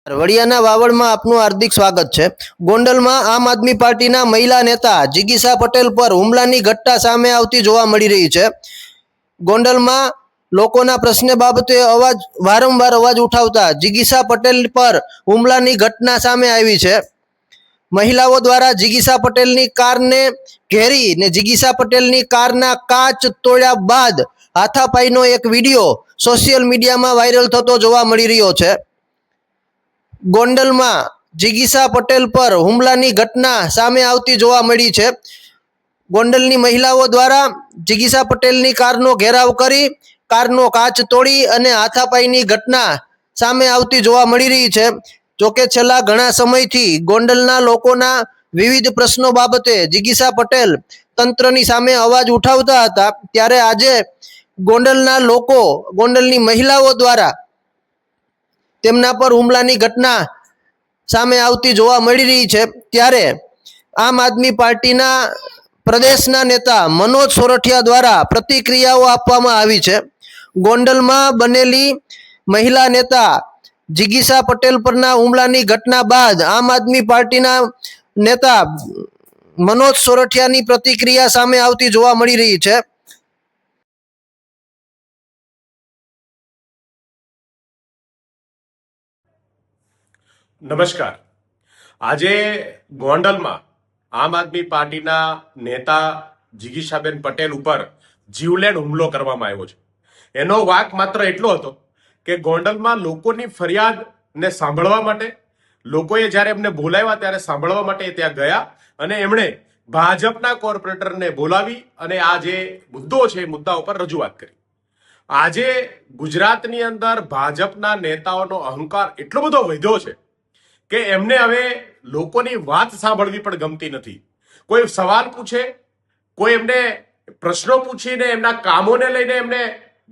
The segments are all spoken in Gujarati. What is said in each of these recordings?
વડિયાના વાવડમાં આપનું હાર્દિક સ્વાગત છે। ગોંડલમાં આમ આદમી પાર્ટીના મહિલા નેતા જિગીશા પટેલ પર હુમલાની ઘટના સામે આવતી જોવા મળી રહી છે। ગોંડલમાં લોકોના પ્રશ્ન બાબતે વારંવાર અવાજ ઉઠાવતા જિગીશા પટેલ પર હુમલાની ઘટના સામે આવી છે। મહિલાઓ દ્વારા જિગીશા પટેલની કારને ઘેરી ને જિગીશા પટેલની કારના કાચ તોડ્યા બાદ હાથાપાઈનો એક વિડીયો સોશિયલ મીડિયામાં વાયરલ થતો જોવા મળી રહ્યો છે। ગોંડલમાં જિગીશા પટેલ પર હુમલાની ઘટના સામે આવતી જોવા મળી છે। ગોંડલની મહિલાઓ દ્વારા જિગીશા પટેલની કારનો ઘેરાવ કરી કારનો કાચ તોડી અને હાથાપાઈની ઘટના સામે આવતી જોવા મળી રહી છે। જોકે છેલ્લા ઘણા સમયથી ગોંડલના લોકોના વિવિધ પ્રશ્નો બાબતે જિગીશા પટેલ તંત્રની સામે અવાજ ઉઠાવતા હતા, ત્યારે આજે ગોંડલના લોકો, ગોંડલની મહિલાઓ દ્વારા તેમના પર હુમલાની ઘટના સામે આવતી જોવા મળી રહી છે। ત્યારે આમ આદમી પાર્ટીના પ્રદેશના નેતા મનોજ સોરઠિયા દ્વારા પ્રતિક્રિયાઓ આપવામાં આવી છે। ગોંડલમાં બનેલી મહિલા નેતા જિગીશા પટેલ પરના હુમલાની ઘટના બાદ આમ આદમી પાર્ટીના નેતા મનોજ સોરઠિયાની પ્રતિક્રિયા સામે આવતી જોવા મળી રહી છે। નમસ્કાર। આજે ગોંડલમાં આમ આદમી પાર્ટીના નેતા જિગીશાબેન પટેલ ઉપર જીવલેણ હુમલો કરવામાં આવ્યો છે। એનો વાક માત્ર એટલો હતો કે ગોંડલમાં લોકોની ફરિયાદને સાંભળવા માટે, લોકોએ જ્યારે એમને બોલાવ્યા ત્યારે સાંભળવા માટે ત્યાં ગયા અને એમણે ભાજપના કોર્પોરેટરને બોલાવી અને આ જે મુદ્દો છે એ મુદ્દા ઉપર રજૂઆત કરી। આજે ગુજરાતની અંદર ભાજપના નેતાઓનો અહંકાર એટલો બધો વધ્યો છે કે એમને હવે લોકોની વાત સાંભળવી પણ ગમતી નથી। કોઈ સવાલ પૂછે, કોઈ એમને પ્રશ્નો પૂછીને એમના કામોને લઈને એમને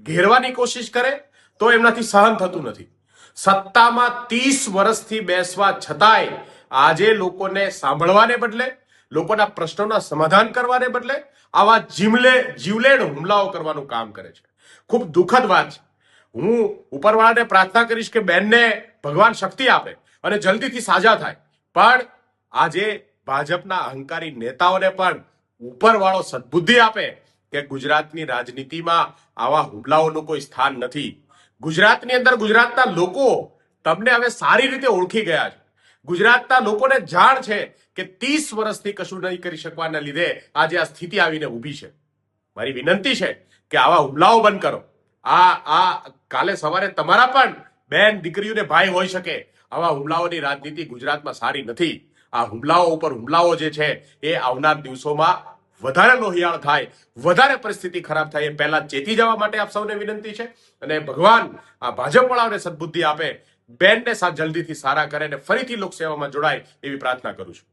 ઘેરવાની કોશિશ કરે તો એમનાથી સહન થતું નથી। સત્તામાં 30 વર્ષથી બેસવા છતાંય આજે લોકોને સાંભળવાને બદલે, લોકોના પ્રશ્નોના સમાધાન કરવાને બદલે આવા જીવલેણ હુમલાઓ કરવાનું કામ કરે છે। ખૂબ દુઃખદ વાત છે। હું ઉપરવાળાને પ્રાર્થના કરીશ કે બેનને ભગવાન શક્તિ આપે અને જલ્દીથી સાજા થાય, પણ આજે ભાજપના અહંકારી નેતાઓને પણ ઉપરવાળો સદબુદ્ધિ આપે કે ગુજરાતની રાજનીતિમાં આવા હુમલાઓનું કોઈ સ્થાન નથી। ગુજરાતની અંદર ગુજરાતના લોકો તમને હવે સારી રીતે ઓળખી ગયા છે। ગુજરાતના લોકોને જાણ છે કે 30 વર્ષથી કશું નહીં કરી શકવાના લીધે આજે આ સ્થિતિ આવીને ઊભી છે। મારી વિનંતી છે કે આવા હુમલાઓ બંધ કરો। કાલે સવારે તમારા પણ બેન, દીકરીઓને ભાઈ હોઈ શકે। આવા હુમલાઓની રાજનીતિ ગુજરાતમાં સારી નથી। આ હુમલાઓ ઉપર હુમલાઓ જે છે એ આવનાર દિવસોમાં વધારે લોહિયાળ થાય, વધારે પરિસ્થિતિ ખરાબ થાય એ પહેલા ચેતી જવા માટે આપ સૌને વિનંતી છે અને ભગવાન આ ભાજપવાળાઓને સદબુદ્ધિ આપે, બેનને જલ્દીથી સારા કરે અને ફરીથી લોકસેવામાં જોડાય એવી પ્રાર્થના કરું છું।